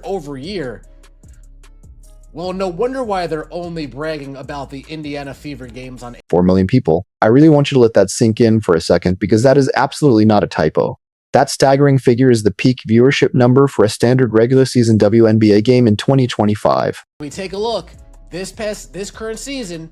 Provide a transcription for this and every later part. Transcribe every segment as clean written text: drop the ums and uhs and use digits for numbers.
over year. Well, no wonder why they're only bragging about the Indiana Fever games on 4 million people. I really want you to let that sink in for a second, because that is absolutely not a typo. That staggering figure is the peak viewership number for a standard regular season WNBA game in 2025. We take a look. This current season,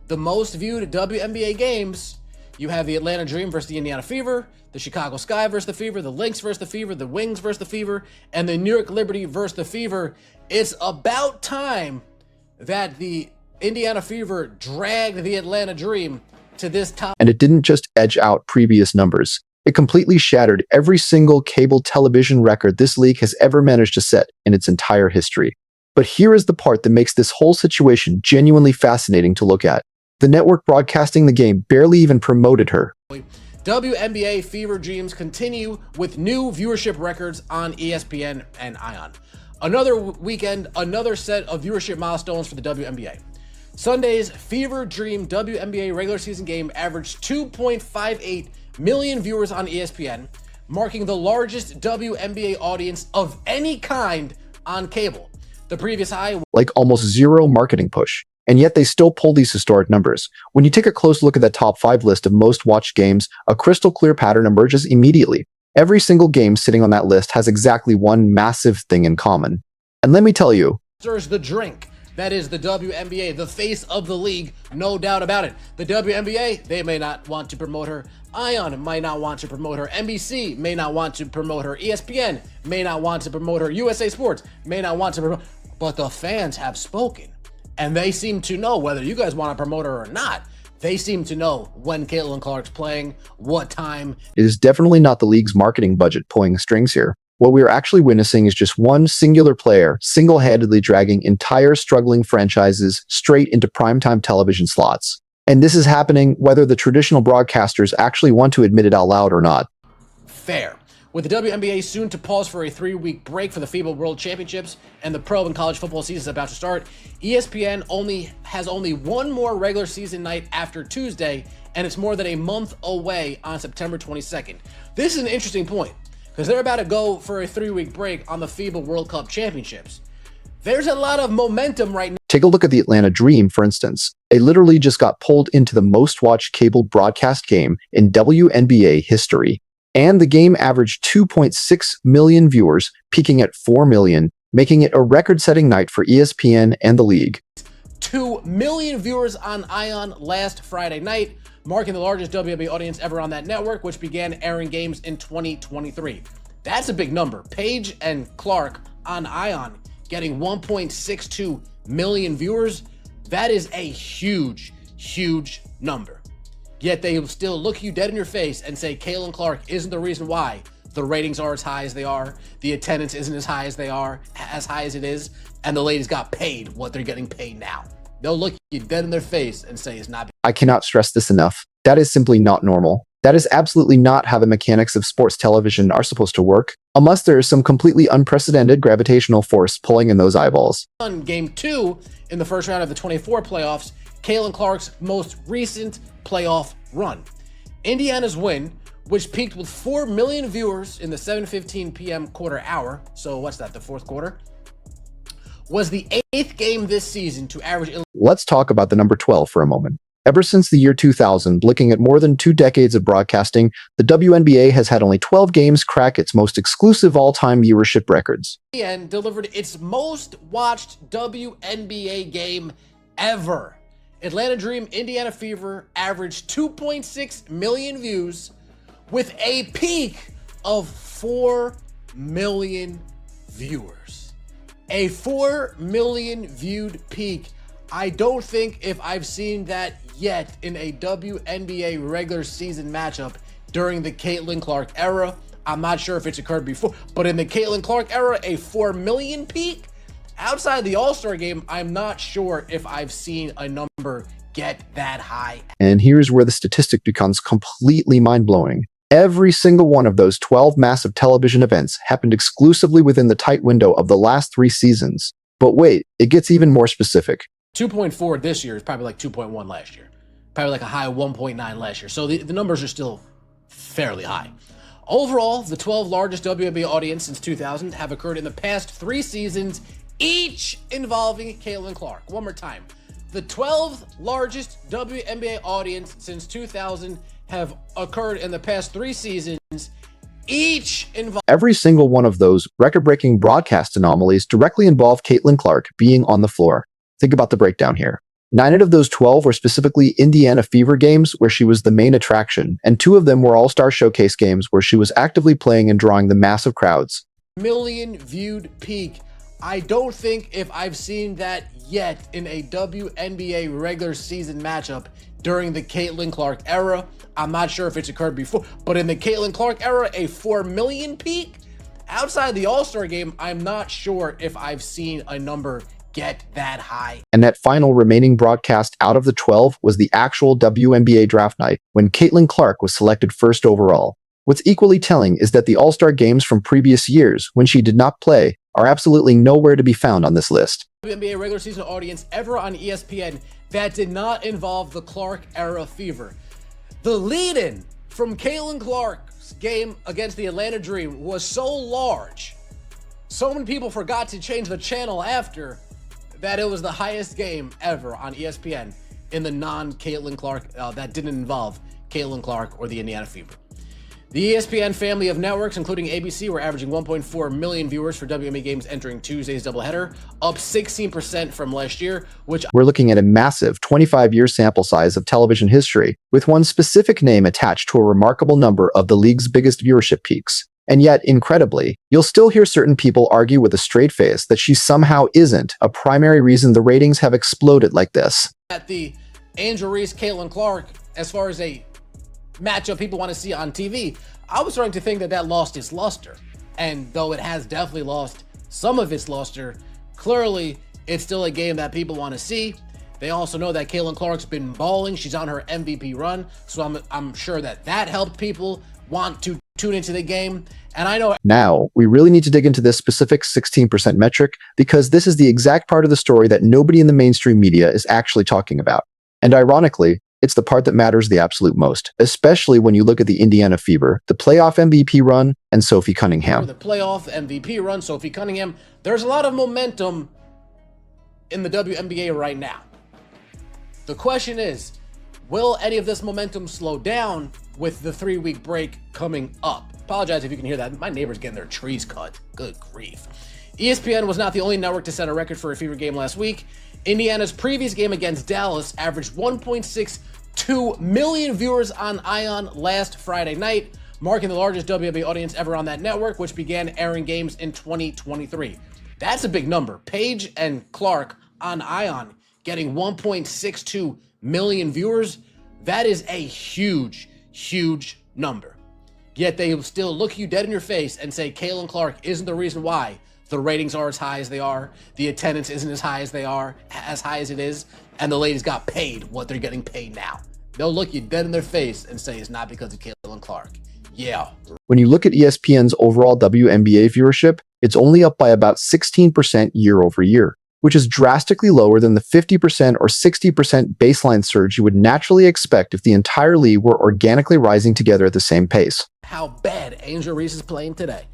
the most viewed WNBA games, you have the Atlanta Dream versus the Indiana Fever, the Chicago Sky versus the Fever, the Lynx versus the Fever, the Wings versus the Fever, and the New York Liberty versus the Fever. It's about time that the Indiana Fever dragged the Atlanta Dream to this top. And it didn't just edge out previous numbers. It completely shattered every single cable television record this league has ever managed to set in its entire history. But here is the part that makes this whole situation genuinely fascinating to look at. The network broadcasting the game barely even promoted her. WNBA Fever Dreams continue with new viewership records on ESPN and ION. Another weekend, another set of viewership milestones for the WNBA. Sunday's Fever Dream WNBA regular season game averaged 2.58 million viewers on ESPN, marking the largest WNBA audience of any kind on cable. The previous high, like almost zero marketing push. And yet they still pull these historic numbers. When you take a close look at the top 5 list of most watched games, a crystal clear pattern emerges immediately. Every single game sitting on that list has exactly one massive thing in common. And let me tell you, stirs the drink. That is the WNBA, the face of the league, no doubt about it. The WNBA, they may not want to promote her. ION might not want to promote her. NBC may not want to promote her. ESPN may not want to promote her. USA Sports may not want to promote. But the fans have spoken. And they seem to know whether you guys want to promote her or not. They seem to know when Caitlin Clark's playing, what time. It is definitely not the league's marketing budget pulling the strings here. What we are actually witnessing is just one singular player single-handedly dragging entire struggling franchises straight into primetime television slots. And this is happening whether the traditional broadcasters actually want to admit it out loud or not. Fair. With the WNBA soon to pause for a 3-week break for the FIBA World Championships and the pro and college football season is about to start, ESPN has only one more regular season night after Tuesday, and it's more than a month away on September 22nd. This is an interesting point, because they're about to go for a 3-week break on the FIBA World Cup Championships. There's a lot of momentum right now. Take a look at the Atlanta Dream, for instance. They literally just got pulled into the most watched cable broadcast game in WNBA history. And the game averaged 2.6 million viewers, peaking at 4 million, making it a record-setting night for ESPN and the league. 2 million viewers on ION last Friday night, marking the largest WNBA audience ever on that network, which began airing games in 2023. That's a big number. Paige and Clark on ION getting 1.62 million viewers. That is a huge, huge number. Yet they will still look you dead in your face and say Caitlin Clark isn't the reason why the ratings are as high as they are, the attendance isn't as high as it is, and the ladies got paid what they're getting paid now. They'll look you dead in their face and say it's not. I cannot stress this enough. That is simply not normal. That is absolutely not how the mechanics of sports television are supposed to work, unless there is some completely unprecedented gravitational force pulling in those eyeballs. On Game 2 in the first round of the 24 playoffs, Caitlin Clark's most recent playoff run. Indiana's win, which peaked with 4 million viewers in the 7:15 p.m. quarter hour, so what's that, the fourth quarter, was the 8th game this season to average. Let's talk about the number 12 for a moment. Ever since the year 2000, looking at more than 2 decades of broadcasting, the WNBA has had only 12 games crack its most exclusive all-time viewership records. And delivered its most watched WNBA game ever. Atlanta Dream, Indiana Fever averaged 2.6 million views with a peak of 4 million viewers. A 4 million viewed peak. I don't think if I've seen that yet in a WNBA regular season matchup during the Caitlin Clark era. I'm not sure if it's occurred before, but in the Caitlin Clark era, a 4 million peak? Outside the All-Star game, I'm not sure if I've seen a number get that high. And here's where the statistic becomes completely mind-blowing. Every single one of those 12 massive television events happened exclusively within the tight window of the last 3 seasons. But wait, it gets even more specific. 2.4 this year is probably like 2.1 last year. Probably like a high 1.9 last year. So the numbers are still fairly high. Overall, the 12 largest WNBA audience since 2000 have occurred in the past 3 seasons, each involving Caitlin Clark. One more time. The 12 largest WNBA audience since 2000 have occurred in the past 3 seasons, each involving... Every single one of those record-breaking broadcast anomalies directly involve Caitlin Clark being on the floor. Think about the breakdown here. 9 out of those 12 were specifically Indiana Fever games where she was the main attraction, and 2 of them were All-Star Showcase games where she was actively playing and drawing the massive crowds. Million viewed peak. I don't think if I've seen that yet in a WNBA regular season matchup during the Caitlin Clark era. I'm not sure if it's occurred before, but in the Caitlin Clark era, a 4 million peak? Outside the All-Star game, I'm not sure if I've seen a number get that high. And that final remaining broadcast out of the 12 was the actual WNBA draft night when Caitlin Clark was selected first overall. What's equally telling is that the All-Star games from previous years, when she did not play, are absolutely nowhere to be found on this list. WNBA regular season audience ever on ESPN that did not involve the Clark era Fever. The lead-in from Caitlin Clark's game against the Atlanta Dream was so large, so many people forgot to change the channel after, that it was the highest game ever on ESPN in the non-Caitlin Clark that didn't involve Caitlin Clark or the Indiana Fever. The ESPN family of networks, including ABC, were averaging 1.4 million viewers for WNBA games entering Tuesday's doubleheader, up 16% from last year, which... We're looking at a massive 25-year sample size of television history, with one specific name attached to a remarkable number of the league's biggest viewership peaks. And yet, incredibly, you'll still hear certain people argue with a straight face that she somehow isn't a primary reason the ratings have exploded like this. At the Angel Reese, Caitlin Clark, as far as a matchup people want to see on TV, I was starting to think that lost its luster. And though it has definitely lost some of its luster, clearly it's still a game that people want to see. They also know that Caitlin Clark's been balling. She's on her MVP run. So I'm sure that helped people want to tune into the game. And I know... Now, we really need to dig into this specific 16% metric because this is the exact part of the story that nobody in the mainstream media is actually talking about. And ironically, it's the part that matters the absolute most, especially when you look at the Indiana Fever, the playoff MVP run, and Sophie Cunningham. The playoff MVP run, Sophie Cunningham. There's a lot of momentum in the WNBA right now. The question is, will any of this momentum slow down with the 3-week break coming up? Apologize if you can hear that. My neighbor's getting their trees cut. Good grief. ESPN was not the only network to set a record for a Fever game last week. Indiana's previous game against Dallas averaged 1.62 million viewers on ION last Friday night, marking the largest WNBA audience ever on that network, which began airing games in 2023. That's a big number. Paige and Clark on ION getting 1.62 million viewers. That is a huge, huge number. Yet they will still look you dead in your face and say Caitlin Clark isn't the reason why the ratings are as high as they are, the attendance isn't as high as it is, and the ladies got paid what they're getting paid now. They'll look you dead in their face and say it's not because of Caitlin Clark. Yeah. When you look at ESPN's overall WNBA viewership, it's only up by about 16% year over year, which is drastically lower than the 50% or 60% baseline surge you would naturally expect if the entire league were organically rising together at the same pace. How bad Angel Reese is playing today.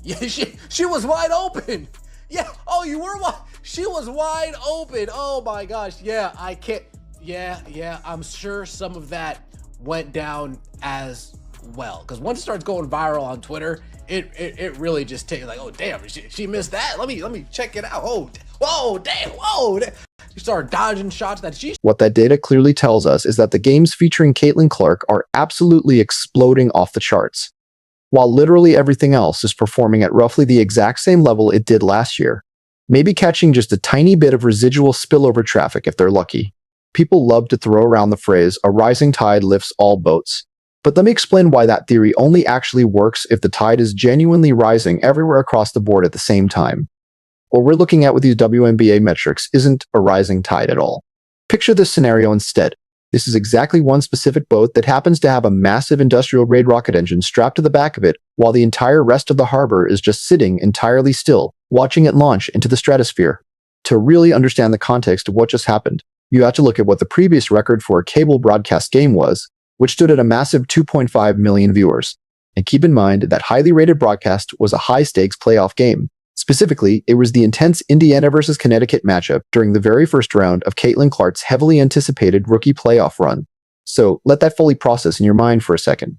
Yeah, she was wide open. Yeah, oh, you were wide. She was wide open. Oh my gosh. Yeah, I can't. Yeah, I'm sure some of that went down as well. Because once it starts going viral on Twitter, it really just takes like, oh damn, she missed that. Let me check it out. Oh, whoa, damn, whoa. You start dodging shots that she... What that data clearly tells us is that the games featuring Caitlin Clark are absolutely exploding off the charts, while literally everything else is performing at roughly the exact same level it did last year, maybe catching just a tiny bit of residual spillover traffic if they're lucky. People love to throw around the phrase, a rising tide lifts all boats. But let me explain why that theory only actually works if the tide is genuinely rising everywhere across the board at the same time. What we're looking at with these WNBA metrics isn't a rising tide at all. Picture this scenario instead. This is exactly one specific boat that happens to have a massive industrial-grade rocket engine strapped to the back of it, while the entire rest of the harbor is just sitting entirely still, watching it launch into the stratosphere. To really understand the context of what just happened, you have to look at what the previous record for a cable broadcast game was, which stood at a massive 2.5 million viewers. And keep in mind that highly rated broadcast was a high-stakes playoff game. Specifically, it was the intense Indiana versus Connecticut matchup during the very first round of Caitlin Clark's heavily anticipated rookie playoff run. So let that fully process in your mind for a second.